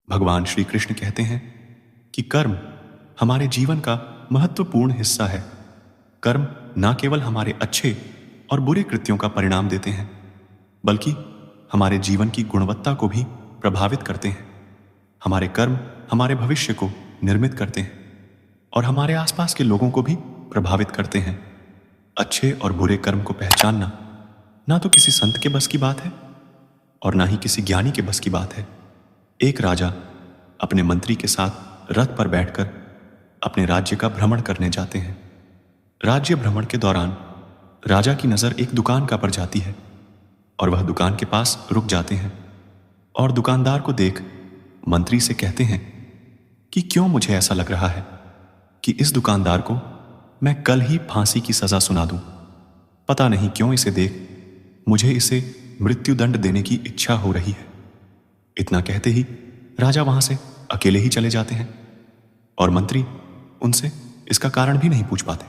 भगवान श्री कृष्ण कहते हैं कि कर्म हमारे जीवन का महत्वपूर्ण हिस्सा है। कर्म न केवल हमारे अच्छे और बुरे कृत्यों का परिणाम देते हैं, बल्कि हमारे जीवन की गुणवत्ता को भी प्रभावित करते हैं। हमारे कर्म हमारे भविष्य को निर्मित करते हैं और हमारे आसपास के लोगों को भी प्रभावित करते हैं। अच्छे और बुरे कर्म को पहचानना ना तो किसी संत के बस की बात है और ना ही किसी ज्ञानी के बस की बात है। एक राजा अपने मंत्री के साथ रथ पर बैठकर अपने राज्य का भ्रमण करने जाते हैं। राज्य भ्रमण के दौरान राजा की नजर एक दुकान का पर जाती है और वह दुकान के पास रुक जाते हैं और दुकानदार को देख मंत्री से कहते हैं कि क्यों मुझे ऐसा लग रहा है कि इस दुकानदार को मैं कल ही फांसी की सजा सुना दूं। पता नहीं क्यों इसे देख मुझे इसे मृत्युदंड देने की इच्छा हो रही है। इतना कहते ही राजा वहां से अकेले ही चले जाते हैं और मंत्री उनसे इसका कारण भी नहीं पूछ पाते।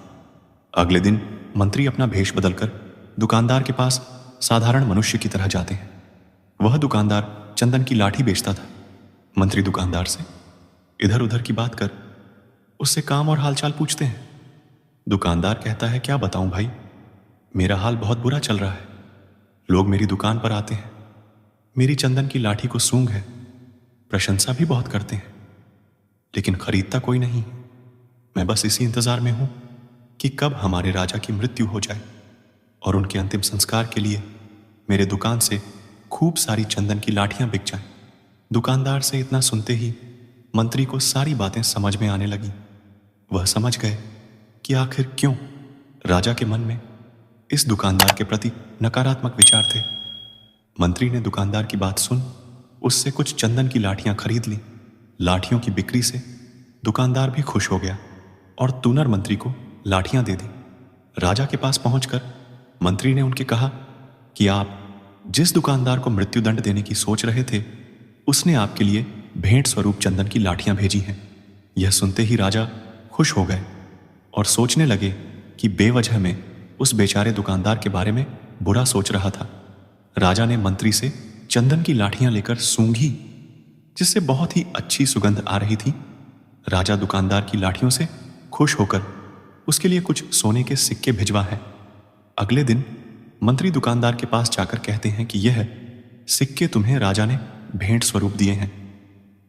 अगले दिन मंत्री अपना भेष बदलकर दुकानदार के पास साधारण मनुष्य की तरह जाते हैं। वह दुकानदार चंदन की लाठी बेचता था। मंत्री दुकानदार से इधर उधर की बात कर उससे काम और हालचाल पूछते हैं। दुकानदार कहता है, क्या बताऊं भाई, मेरा हाल बहुत बुरा चल रहा है। लोग मेरी दुकान पर आते हैं, मेरी चंदन की लाठी को सूंघ है, प्रशंसा भी बहुत करते हैं, लेकिन खरीदता कोई नहीं। मैं बस इसी इंतजार में हूं कि कब हमारे राजा की मृत्यु हो जाए और उनके अंतिम संस्कार के लिए मेरे दुकान से खूब सारी चंदन की लाठियां बिक जाएं। दुकानदार से इतना सुनते ही मंत्री को सारी बातें समझ में आने लगी। वह समझ गए कि आखिर क्यों राजा के मन में इस दुकानदार के प्रति नकारात्मक विचार थे। मंत्री ने दुकानदार की बात सुन उससे कुछ चंदन की लाठियां खरीद ली। लाठियों की बिक्री से दुकानदार भी खुश हो गया और तूनर मंत्री को लाठियां दे दी। राजा के पास पहुंचकर मंत्री ने उनके कहा कि आप जिस दुकानदार को मृत्युदंड देने की सोच रहे थे, उसने आपके लिए भेंट स्वरूप चंदन की लाठियां भेजी हैं। यह सुनते ही राजा खुश हो गए और सोचने लगे कि बेवजह में उस बेचारे दुकानदार के बारे में बुरा सोच रहा था। राजा ने मंत्री से चंदन की लाठियां लेकर सूंघी, जिससे बहुत ही अच्छी सुगंध आ रही थी। राजा दुकानदार की लाठियों से खुश होकर उसके लिए कुछ सोने के सिक्के भिजवा है। अगले दिन मंत्री दुकानदार के पास जाकर कहते हैं कि यह सिक्के तुम्हें राजा ने भेंट स्वरूप दिए हैं।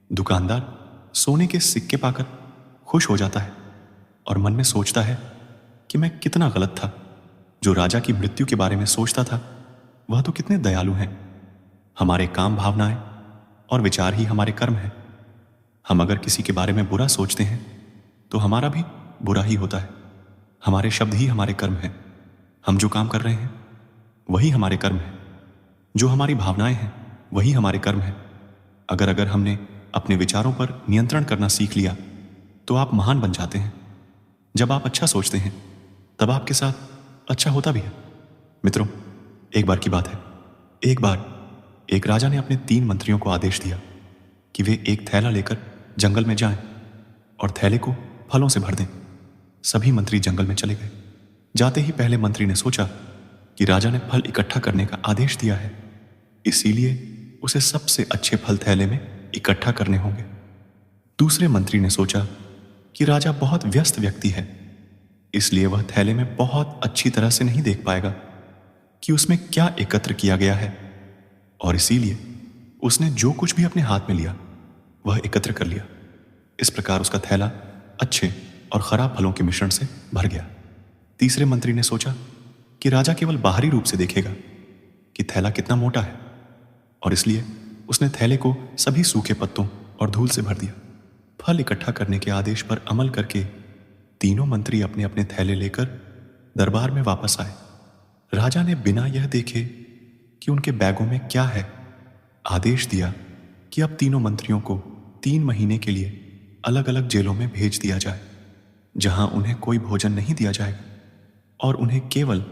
दुकानदार सोने के सिक्के पाकर खुश हो जाता है और मन में सोचता है कि मैं कितना गलत था। जो राजा की मृत्यु के बारे में सोचता था वह तो कितने दयालु हैं। हमारे काम, भावनाएं और विचार ही हमारे कर्म हैं। हम अगर किसी के बारे में बुरा सोचते हैं तो हमारा भी बुरा ही होता है। हमारे शब्द ही हमारे कर्म हैं। हम जो काम कर रहे हैं वही हमारे कर्म हैं। जो हमारी भावनाएं हैं वही हमारे कर्म हैं। अगर हमने अपने विचारों पर नियंत्रण करना सीख लिया तो आप महान बन जाते हैं। जब आप अच्छा सोचते हैं तब आपके साथ अच्छा होता भी है। मित्रों, एक बार की बात है, एक बार एक राजा ने अपने 3 मंत्रियों को आदेश दिया कि वे एक थैला लेकर जंगल में जाएं और थैले को फलों से भर दें। सभी मंत्री जंगल में चले गए। जाते ही पहले मंत्री ने सोचा कि राजा ने फल इकट्ठा करने का आदेश दिया है, इसीलिए उसे सबसे अच्छे फल थैले में इकट्ठा करने होंगे। दूसरे मंत्री ने सोचा कि राजा बहुत व्यस्त व्यक्ति है, इसलिए वह थैले में बहुत अच्छी तरह से नहीं देख पाएगा कि उसमें क्या एकत्र किया गया है, और इसीलिए उसने जो कुछ भी अपने हाथ में लिया वह एकत्र कर लिया। इस प्रकार उसका थैला अच्छे और खराब फलों के मिश्रण से भर गया। तीसरे मंत्री ने सोचा कि राजा केवल बाहरी रूप से देखेगा कि थैला कितना मोटा है, और इसलिए उसने थैले को सभी सूखे पत्तों और धूल से भर दिया। फल इकट्ठा करने के आदेश पर अमल करके तीनों मंत्री अपने अपने थैले लेकर दरबार में वापस आए। राजा ने बिना यह देखे कि उनके बैगों में क्या है, आदेश दिया कि अब तीनों मंत्रियों को 3 महीने के लिए अलग अलग जेलों में भेज दिया जाए, जहां उन्हें कोई भोजन नहीं दिया जाएगा और उन्हें केवल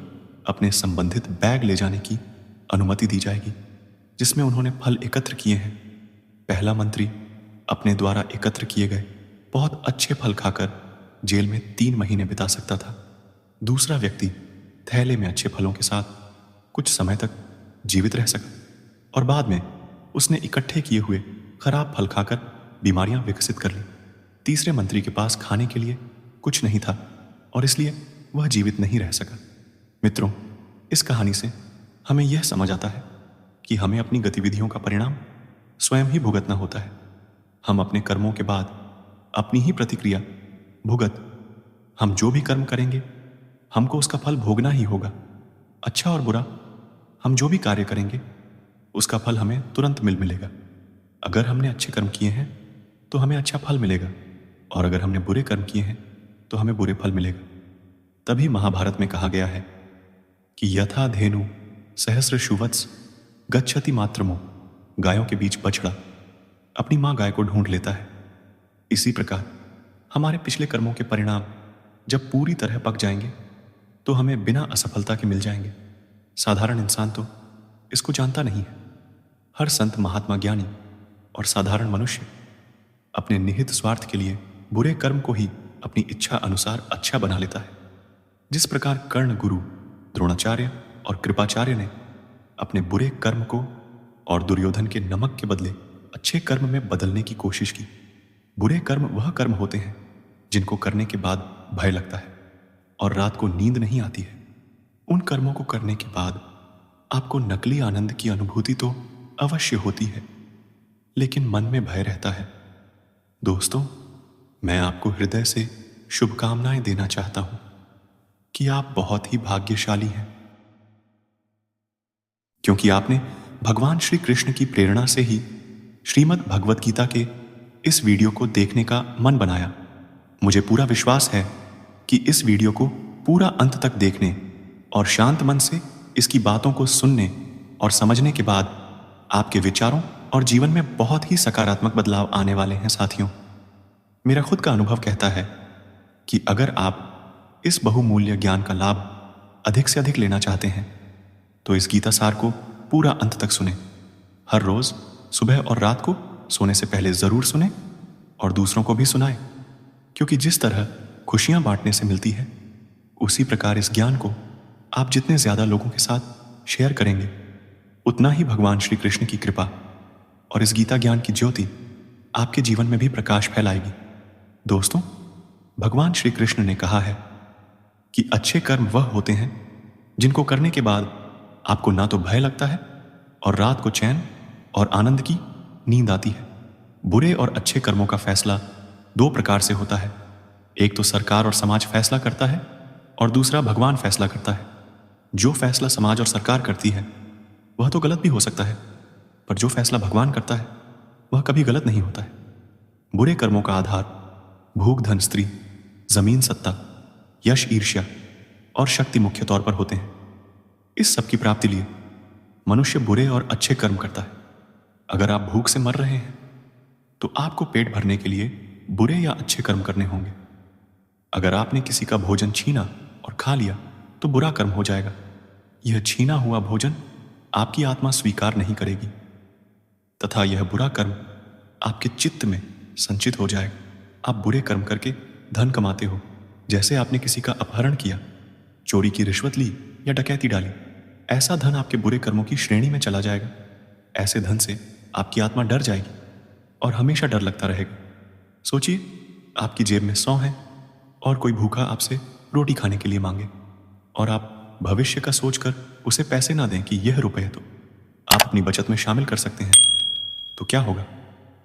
अपने संबंधित बैग ले जाने की अनुमति दी जाएगी जिसमें उन्होंने फल एकत्र किए हैं। पहला मंत्री अपने द्वारा एकत्र किए गए बहुत अच्छे फल खाकर जेल में 3 महीने बिता सकता था। दूसरा व्यक्ति थैले में अच्छे फलों के साथ कुछ समय तक जीवित रह सका और बाद में उसने इकट्ठे किए हुए खराब फल खाकर बीमारियां विकसित कर ली। तीसरे मंत्री के पास खाने के लिए कुछ नहीं था और इसलिए वह जीवित नहीं रह सका। मित्रों, इस कहानी से हमें यह समझ आता है कि हमें अपनी गतिविधियों का परिणाम स्वयं ही भुगतना होता है। हम अपने कर्मों के बाद अपनी ही प्रतिक्रिया भुगत हम जो भी कर्म करेंगे हमको उसका फल भोगना ही होगा। अच्छा और बुरा हम जो भी कार्य करेंगे उसका फल हमें तुरंत मिलेगा। अगर हमने अच्छे कर्म किए हैं तो हमें अच्छा फल मिलेगा और अगर हमने बुरे कर्म किए हैं तो हमें बुरे फल मिलेगा। तभी महाभारत में कहा गया है कि यथा धेनु सहस्रशुवत्स गच्छति मात्रमो, गायों के बीच बछड़ा अपनी मां गाय को ढूंढ लेता है। इसी प्रकार हमारे पिछले कर्मों के परिणाम जब पूरी तरह पक जाएंगे तो हमें बिना असफलता के मिल जाएंगे। साधारण इंसान तो इसको जानता नहीं है। हर संत, महात्मा, ज्ञानी और साधारण मनुष्य अपने निहित स्वार्थ के लिए बुरे कर्म को ही अपनी इच्छा अनुसार अच्छा बना लेता है। जिस प्रकार कर्ण गुरु द्रोणाचार्य और कृपाचार्य ने अपने बुरे कर्म को और दुर्योधन के नमक के बदले अच्छे कर्म में बदलने की कोशिश की। बुरे कर्म वह कर्म होते हैं जिनको करने के बाद भय लगता है और रात को नींद नहीं आती है। उन कर्मों को करने के बाद आपको नकली आनंद की अनुभूति तो अवश्य होती है, लेकिन मन में भय रहता है। दोस्तों, मैं आपको हृदय से शुभकामनाएं देना चाहता हूं कि आप बहुत ही भाग्यशाली हैं, क्योंकि आपने भगवान श्री कृष्ण की प्रेरणा से ही श्रीमद् भगवत गीता के इस वीडियो को देखने का मन बनाया। मुझे पूरा विश्वास है कि इस वीडियो को पूरा अंत तक देखने और शांत मन से इसकी बातों को सुनने और समझने के बाद आपके विचारों और जीवन में बहुत ही सकारात्मक बदलाव आने वाले हैं। साथियों, मेरा खुद का अनुभव कहता है कि अगर आप इस बहुमूल्य ज्ञान का लाभ अधिक से अधिक लेना चाहते हैं तो इस गीता सार को पूरा अंत तक सुने। हर रोज सुबह और रात को सोने से पहले जरूर सुने और दूसरों को भी सुनाएं, क्योंकि जिस तरह खुशियां बांटने से मिलती है उसी प्रकार इस ज्ञान को आप जितने ज्यादा लोगों के साथ शेयर करेंगे उतना ही भगवान श्री कृष्ण की कृपा और इस गीता ज्ञान की ज्योति आपके जीवन में भी प्रकाश फैलाएगी। दोस्तों, भगवान श्री कृष्ण ने कहा है कि अच्छे कर्म वह होते हैं जिनको करने के बाद आपको ना तो भय लगता है और रात को चैन और आनंद की नींद आती है। बुरे और अच्छे कर्मों का फैसला दो प्रकार से होता है। एक तो सरकार और समाज फैसला करता है और दूसरा भगवान फैसला करता है। जो फैसला समाज और सरकार करती है वह तो गलत भी हो सकता है, पर जो फैसला भगवान करता है वह कभी गलत नहीं होता है। बुरे कर्मों का आधार भूख, धन, स्त्री, जमीन, सत्ता, यश, ईर्ष्या और शक्ति मुख्य तौर पर होते हैं। इस सब की प्राप्ति लिए मनुष्य बुरे और अच्छे कर्म करता है। अगर आप भूख से मर रहे हैं तो आपको पेट भरने के लिए बुरे या अच्छे कर्म करने होंगे। अगर आपने किसी का भोजन छीना और खा लिया तो बुरा कर्म हो जाएगा। यह छीना हुआ भोजन आपकी आत्मा स्वीकार नहीं करेगी तथा यह बुरा कर्म आपके चित्त में संचित हो जाएगा। आप बुरे कर्म करके धन कमाते हो, जैसे आपने किसी का अपहरण किया, चोरी की रिश्वत ली या डकैती डाली। ऐसा धन आपके बुरे कर्मों की श्रेणी में चला जाएगा। ऐसे धन से आपकी आत्मा डर जाएगी और हमेशा डर लगता रहेगा। सोचिए, आपकी जेब में 100 है और कोई भूखा आपसे रोटी खाने के लिए मांगे और आप भविष्य का सोचकर उसे पैसे ना दें कि यह रुपए तो आप अपनी बचत में शामिल कर सकते हैं, तो क्या होगा?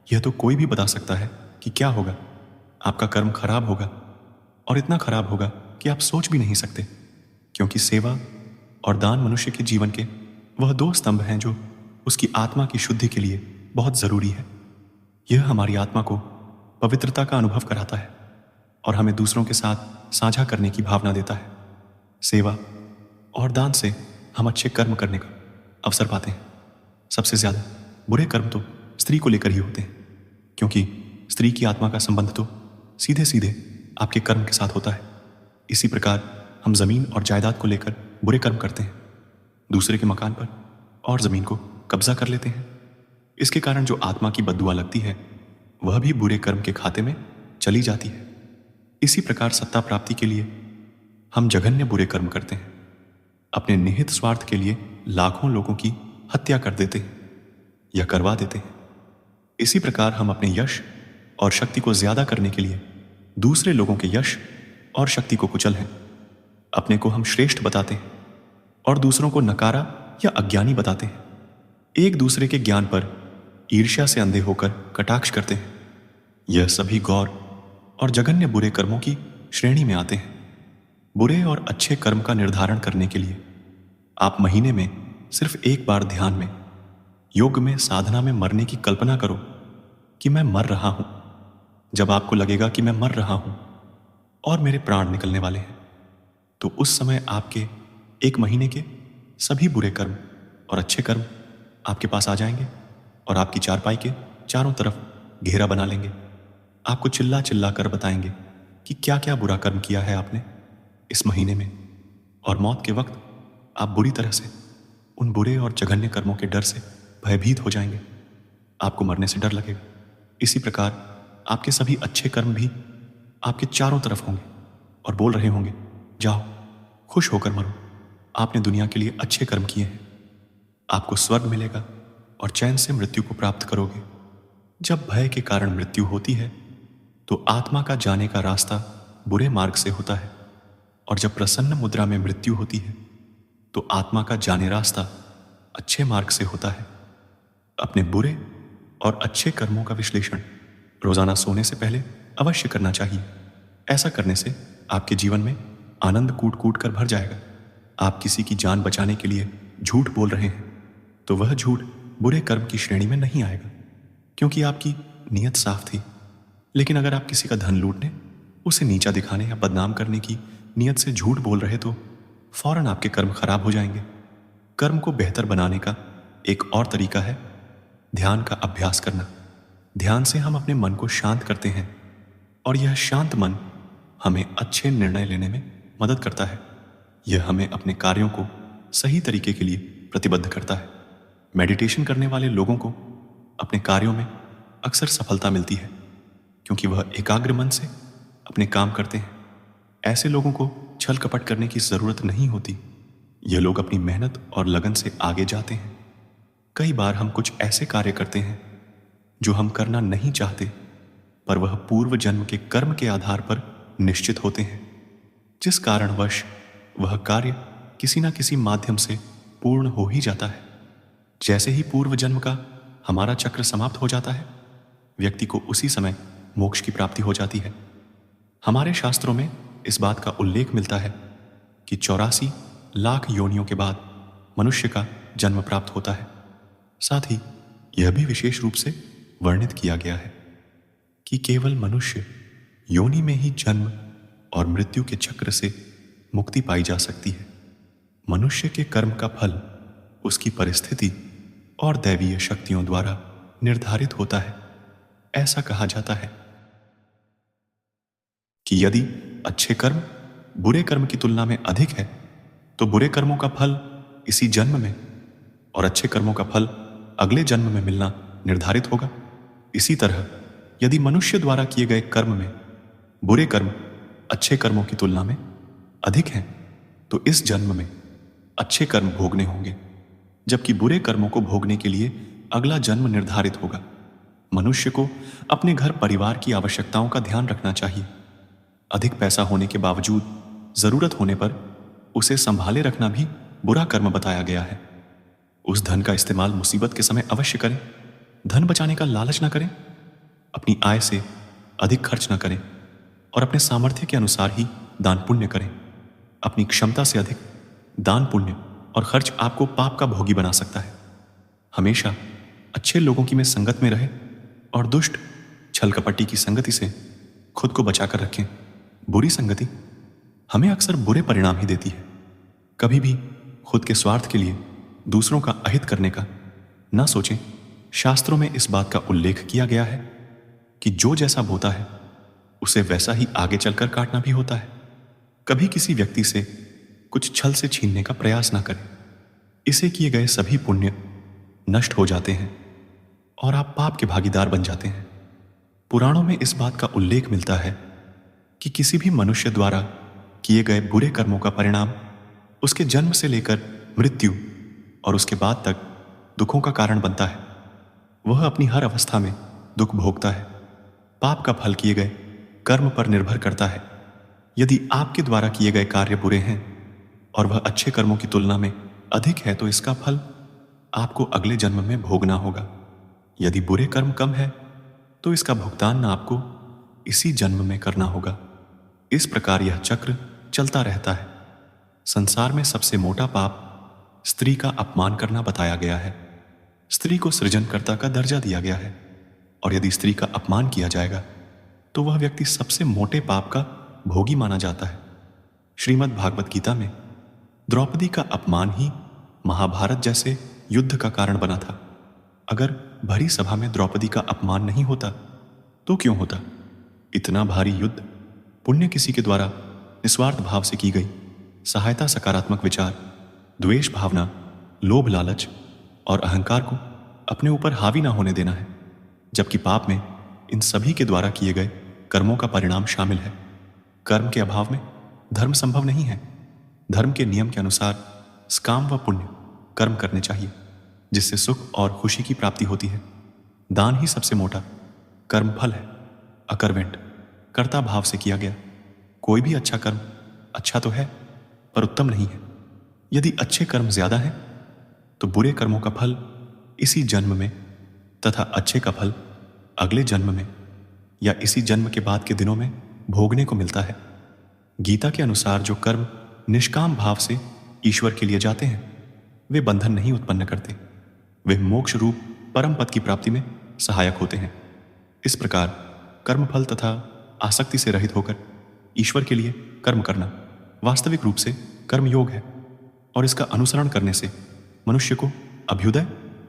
यह तो कोई भी बता सकता है कि क्या होगा। आपका कर्म खराब होगा और इतना खराब होगा कि आप सोच भी नहीं सकते, क्योंकि सेवा और दान मनुष्य के जीवन के वह दो स्तंभ हैं जो उसकी आत्मा की शुद्धि के लिए बहुत जरूरी है। यह हमारी आत्मा को पवित्रता का अनुभव कराता है और हमें दूसरों के साथ साझा करने की भावना देता है। सेवा और दान से हम अच्छे कर्म करने का अवसर पाते हैं। सबसे ज्यादा बुरे कर्म तो स्त्री को लेकर ही होते हैं, क्योंकि स्त्री की आत्मा का संबंध तो सीधे सीधे आपके कर्म के साथ होता है। इसी प्रकार हम जमीन और जायदाद को लेकर बुरे कर्म करते हैं, दूसरे के मकान पर और जमीन को कब्जा कर लेते हैं। इसके कारण जो आत्मा की बद्दुआ लगती है वह भी बुरे कर्म के खाते में चली जाती है। इसी प्रकार सत्ता प्राप्ति के लिए हम जघन्य बुरे कर्म करते हैं। अपने निहित स्वार्थ के लिए लाखों लोगों की हत्या कर देते हैं या करवा देते हैं। इसी प्रकार हम अपने यश और शक्ति को ज्यादा करने के लिए दूसरे लोगों के यश और शक्ति को कुचल हैं। अपने को हम श्रेष्ठ बताते हैं और दूसरों को नकारा या अज्ञानी बताते हैं। एक दूसरे के ज्ञान पर ईर्ष्या से अंधे होकर कटाक्ष करते हैं। यह सभी गौर और जघन्य बुरे कर्मों की श्रेणी में आते हैं। बुरे और अच्छे कर्म का निर्धारण करने के लिए आप महीने में सिर्फ एक बार ध्यान में, योग में, साधना में मरने की कल्पना करो कि मैं मर रहा हूं। जब आपको लगेगा कि मैं मर रहा हूं और मेरे प्राण निकलने वाले हैं, तो उस समय आपके एक महीने के सभी बुरे कर्म और अच्छे कर्म आपके पास आ जाएंगे और आपकी चारपाई के चारों तरफ घेरा बना लेंगे। आपको चिल्ला चिल्ला कर बताएंगे कि क्या क्या बुरा कर्म किया है आपने इस महीने में। और मौत के वक्त आप बुरी तरह से उन बुरे और जघन्य कर्मों के डर से भयभीत हो जाएंगे। आपको मरने से डर लगेगा। इसी प्रकार आपके सभी अच्छे कर्म भी आपके चारों तरफ होंगे और बोल रहे होंगे, जाओ खुश होकर मरो, आपने दुनिया के लिए अच्छे कर्म किए हैं। आपको स्वर्ग मिलेगा और चैन से मृत्यु को प्राप्त करोगे। जब भय के कारण मृत्यु होती है तो आत्मा का जाने का रास्ता बुरे मार्ग से होता है, और जब प्रसन्न मुद्रा में मृत्यु होती है तो आत्मा का जाने रास्ता अच्छे मार्ग से होता है। अपने बुरे और अच्छे कर्मों का विश्लेषण रोजाना सोने से पहले अवश्य करना चाहिए। ऐसा करने से आपके जीवन में आनंद कूट कूट कर भर जाएगा। आप किसी की जान बचाने के लिए झूठ बोल रहे हैं तो वह झूठ बुरे कर्म की श्रेणी में नहीं आएगा, क्योंकि आपकी नीयत साफ थी। लेकिन अगर आप किसी का धन लूटने, उसे नीचा दिखाने या बदनाम करने की नीयत से झूठ बोल रहे तो फौरन आपके कर्म खराब हो जाएंगे। कर्म को बेहतर बनाने का एक और तरीका है ध्यान का अभ्यास करना। ध्यान से हम अपने मन को शांत करते हैं और यह शांत मन हमें अच्छे निर्णय लेने में मदद करता है। यह हमें अपने कार्यों को सही तरीके के लिए प्रतिबद्ध करता है। मेडिटेशन करने वाले लोगों को अपने कार्यों में अक्सर सफलता मिलती है, क्योंकि वह एकाग्र मन से अपने काम करते हैं। ऐसे लोगों को छल कपट करने की जरूरत नहीं होती। यह लोग अपनी मेहनत और लगन से आगे जाते हैं। कई बार हम कुछ ऐसे कार्य करते हैं जो हम करना नहीं चाहते, पर वह पूर्व जन्म के कर्म के आधार पर निश्चित होते हैं, जिस कारणवश वह कार्य किसी न किसी माध्यम से पूर्ण हो ही जाता है। जैसे ही पूर्व जन्म का हमारा चक्र समाप्त हो जाता है, व्यक्ति को उसी समय मोक्ष की प्राप्ति हो जाती है। हमारे शास्त्रों में इस बात का उल्लेख मिलता है कि 84 लाख योनियों के बाद मनुष्य का जन्म प्राप्त होता है। साथ ही यह भी विशेष रूप से वर्णित किया गया है कि केवल मनुष्य योनि में ही जन्म और मृत्यु के चक्र से मुक्ति पाई जा सकती है। मनुष्य के कर्म का फल उसकी परिस्थिति और दैवीय शक्तियों द्वारा निर्धारित होता है। ऐसा कहा जाता है कि यदि अच्छे कर्म बुरे कर्म की तुलना में अधिक है तो बुरे कर्मों का फल इसी जन्म में और अच्छे कर्मों का फल अगले जन्म में मिलना निर्धारित होगा। इसी तरह यदि मनुष्य द्वारा किए गए कर्म में बुरे कर्म अच्छे कर्मों की तुलना में अधिक हैं तो इस जन्म में अच्छे कर्म भोगने होंगे, जबकि बुरे कर्मों को भोगने के लिए अगला जन्म निर्धारित होगा। मनुष्य को अपने घर परिवार की आवश्यकताओं का ध्यान रखना चाहिए। अधिक पैसा होने के बावजूद जरूरत होने पर उसे संभाले रखना भी बुरा कर्म बताया गया है। उस धन का इस्तेमाल मुसीबत के समय अवश्य करें। धन बचाने का लालच न करें। अपनी आय से अधिक खर्च न करें और अपने सामर्थ्य के अनुसार ही दान पुण्य करें। अपनी क्षमता से अधिक दान पुण्य और खर्च आपको पाप का भोगी बना सकता है। हमेशा अच्छे लोगों की में संगत में रहे और दुष्ट छल कपटी की संगति से खुद को बचाकर रखें। बुरी संगति हमें अक्सर बुरे परिणाम ही देती है। कभी भी खुद के स्वार्थ के लिए दूसरों का अहित करने का ना सोचें। शास्त्रों में इस बात का उल्लेख किया गया है कि जो जैसा बोता है उसे वैसा ही आगे चलकर काटना भी होता है। कभी किसी व्यक्ति से कुछ छल से छीनने का प्रयास ना करें। इसे किए गए सभी पुण्य नष्ट हो जाते हैं और आप पाप के भागीदार बन जाते हैं। पुराणों में इस बात का उल्लेख मिलता है कि किसी भी मनुष्य द्वारा किए गए बुरे कर्मों का परिणाम उसके जन्म से लेकर मृत्यु और उसके बाद तक दुखों का कारण बनता है। वह अपनी हर अवस्था में दुख भोगता है। पाप का फल किए गए कर्म पर निर्भर करता है। यदि आपके द्वारा किए गए कार्य बुरे हैं और वह अच्छे कर्मों की तुलना में अधिक है तो इसका फल आपको अगले जन्म में भोगना होगा। यदि बुरे कर्म कम है तो इसका भुगतान आपको इसी जन्म में करना होगा। इस प्रकार यह चक्र चलता रहता है। संसार में सबसे मोटा पाप स्त्री का अपमान करना बताया गया है। स्त्री को सृजनकर्ता का दर्जा दिया गया है और यदि स्त्री का अपमान किया जाएगा तो वह व्यक्ति सबसे मोटे पाप का भोगी माना जाता है। श्रीमद् भागवत गीता में द्रौपदी का अपमान ही महाभारत जैसे युद्ध का कारण बना था। अगर भरी सभा में द्रौपदी का अपमान नहीं होता तो क्यों होता? इतना भारी युद्ध पुण्य किसी के द्वारा निस्वार्थ भाव से की गई सहायता, सकारात्मक विचार, द्वेष भावना, लोभ लालच और अहंकार को अपने ऊपर हावी ना होने देना है, जबकि पाप में इन सभी के द्वारा किए गए कर्मों का परिणाम शामिल है। कर्म के अभाव में धर्म संभव नहीं है। धर्म के नियम के अनुसार स्काम व पुण्य कर्म करने चाहिए, जिससे सुख और खुशी की प्राप्ति होती है। दान ही सबसे मोटा कर्म फल है। अकर्वेंट कर्ता भाव से किया गया कोई भी अच्छा कर्म अच्छा तो है पर उत्तम नहीं है। यदि अच्छे कर्म ज्यादा हैं तो बुरे कर्मों का फल इसी जन्म में तथा अच्छे का फल अगले जन्म में या इसी जन्म के बाद के दिनों में भोगने को मिलता है। गीता के अनुसार जो कर्म निष्काम भाव से ईश्वर के लिए जाते हैं वे बंधन नहीं उत्पन्न करते, वे मोक्ष रूप परम पद की प्राप्ति में सहायक होते हैं। इस प्रकार कर्मफल तथा आसक्ति से रहित होकर ईश्वर के लिए कर्म करना वास्तविक रूप से कर्मयोग है और इसका अनुसरण करने से मनुष्य को अभ्युदय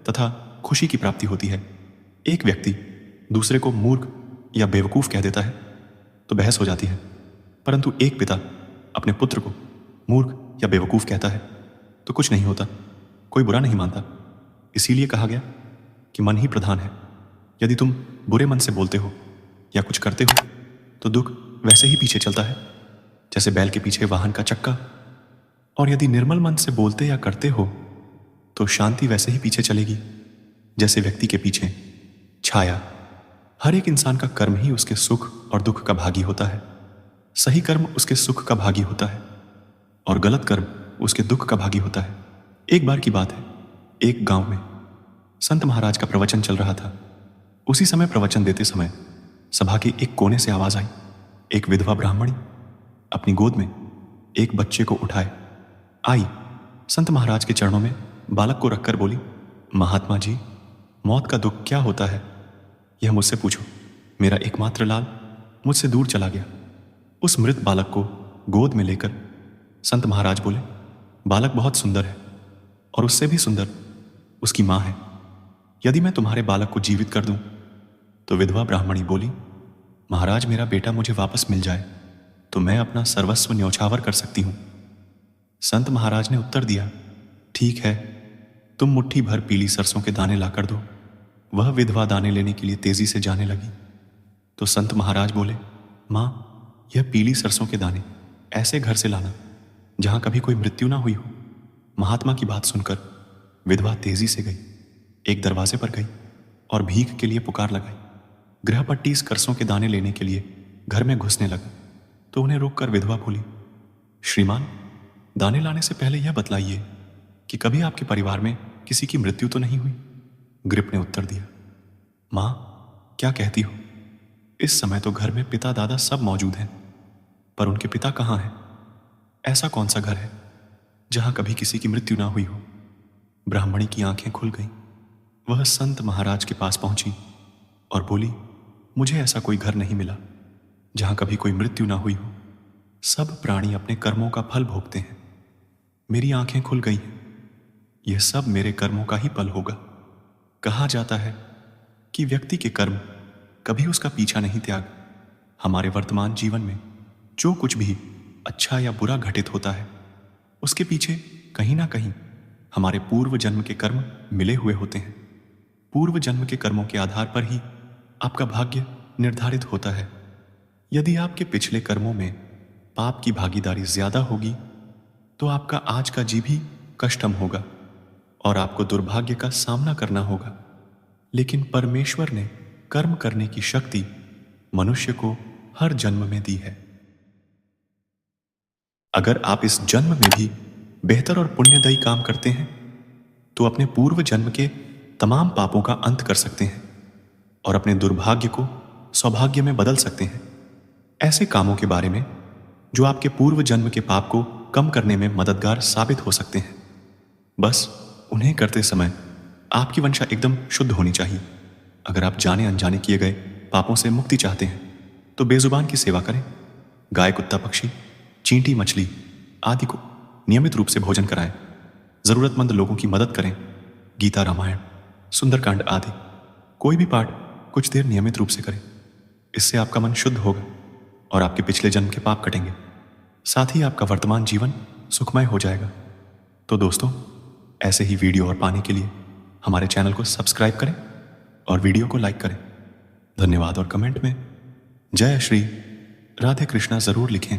तथा खुशी की प्राप्ति होती है। एक व्यक्ति दूसरे को मूर्ख या बेवकूफ कह देता है तो बहस हो जाती है, परंतु एक पिता अपने पुत्र को मूर्ख या बेवकूफ कहता है तो कुछ नहीं होता, कोई बुरा नहीं मानता। इसीलिए कहा गया कि मन ही प्रधान है। यदि तुम बुरे मन से बोलते हो या कुछ करते हो तो दुख वैसे ही पीछे चलता है जैसे बैल के पीछे वाहन का चक्का, और यदि निर्मल मन से बोलते या करते हो तो शांति वैसे ही पीछे चलेगी जैसे व्यक्ति के पीछे छाया। हर एक इंसान का कर्म ही उसके सुख और दुख का भागी होता है। सही कर्म उसके सुख का भागी होता है और गलत कर्म उसके दुख का भागी होता है। एक बार की बात है, एक गांव में संत महाराज का प्रवचन चल रहा था। उसी समय प्रवचन देते समय सभा के एक कोने से आवाज आई। एक विधवा ब्राह्मणी अपनी गोद में एक बच्चे को उठाए आई, संत महाराज के चरणों में बालक को रखकर बोली, महात्मा जी, मौत का दुख क्या होता है यह मुझसे पूछो। मेरा एकमात्र लाल मुझसे दूर चला गया। उस मृत बालक को गोद में लेकर संत महाराज बोले, बालक बहुत सुंदर है और उससे भी सुंदर उसकी मां है। यदि मैं तुम्हारे बालक को जीवित कर दूं तो विधवा ब्राह्मणी बोली, महाराज, मेरा बेटा मुझे वापस मिल जाए तो मैं अपना सर्वस्व न्यौछावर कर सकती हूं। संत महाराज ने उत्तर दिया, ठीक है, तुम मुट्ठी भर पीली सरसों के दाने लाकर दो। वह विधवा दाने लेने के लिए तेजी से जाने लगी तो संत महाराज बोले, मां, यह पीली सरसों के दाने ऐसे घर से लाना जहां कभी कोई मृत्यु ना हुई हो। महात्मा की बात सुनकर विधवा तेजी से गई, एक दरवाजे पर गई और भीख के लिए पुकार लगाई। गृहपट्टी इस सरसों के दाने लेने के लिए घर में घुसने लगा तो उन्हें रोककर विधवा बोली, श्रीमान, दाने लाने से पहले यह बतलाइए कि कभी आपके परिवार में किसी की मृत्यु तो नहीं हुई। गृप ने उत्तर दिया, मां, क्या कहती हो? इस समय तो घर में पिता दादा सब मौजूद हैं, पर उनके पिता कहाँ हैं? ऐसा कौन सा घर है जहां कभी किसी की मृत्यु ना हुई हो? ब्राह्मणी की आंखें खुल गईं। वह संत महाराज के पास पहुंची और बोली, मुझे ऐसा कोई घर नहीं मिला जहां कभी कोई मृत्यु ना हुई हो। सब प्राणी अपने कर्मों का फल भोगते हैं। मेरी आंखें खुल गई हैं। यह सब मेरे कर्मों का ही फल होगा। कहा जाता है कि व्यक्ति के कर्म कभी उसका पीछा नहीं त्याग। हमारे वर्तमान जीवन में जो कुछ भी अच्छा या बुरा घटित होता है उसके पीछे कहीं ना कहीं हमारे पूर्व जन्म के कर्म मिले हुए होते हैं। पूर्व जन्म के कर्मों के आधार पर ही आपका भाग्य निर्धारित होता है। यदि आपके पिछले कर्मों में पाप की भागीदारी ज्यादा होगी तो आपका आज का जी भी कष्टम होगा और आपको दुर्भाग्य का सामना करना होगा। लेकिन परमेश्वर ने कर्म करने की शक्ति मनुष्य को हर जन्म में दी है। अगर आप इस जन्म में भी बेहतर और पुण्यदायी काम करते हैं तो अपने पूर्व जन्म के तमाम पापों का अंत कर सकते हैं और अपने दुर्भाग्य को सौभाग्य में बदल सकते हैं। ऐसे कामों के बारे में जो आपके पूर्व जन्म के पाप को कम करने में मददगार साबित हो सकते हैं। बस उन्हें करते समय आपकी वंशा एकदम शुद्ध होनी चाहिए। अगर आप जाने अनजाने किए गए पापों से मुक्ति चाहते हैं तो बेजुबान की सेवा करें, गाय, कुत्ता, पक्षी, चींटी, मछली आदि को नियमित रूप से भोजन कराएं, जरूरतमंद लोगों की मदद करें, गीता, रामायण, सुंदरकांड आदि कोई भी पाठ कुछ देर नियमित रूप से करें। इससे आपका मन शुद्ध होगा और आपके पिछले जन्म के पाप कटेंगे। साथ ही आपका वर्तमान जीवन सुखमय हो जाएगा। तो दोस्तों, ऐसे ही वीडियो और पाने के लिए हमारे चैनल को सब्सक्राइब करें और वीडियो को लाइक करें। धन्यवाद और कमेंट में जय श्री राधे कृष्णा जरूर लिखें।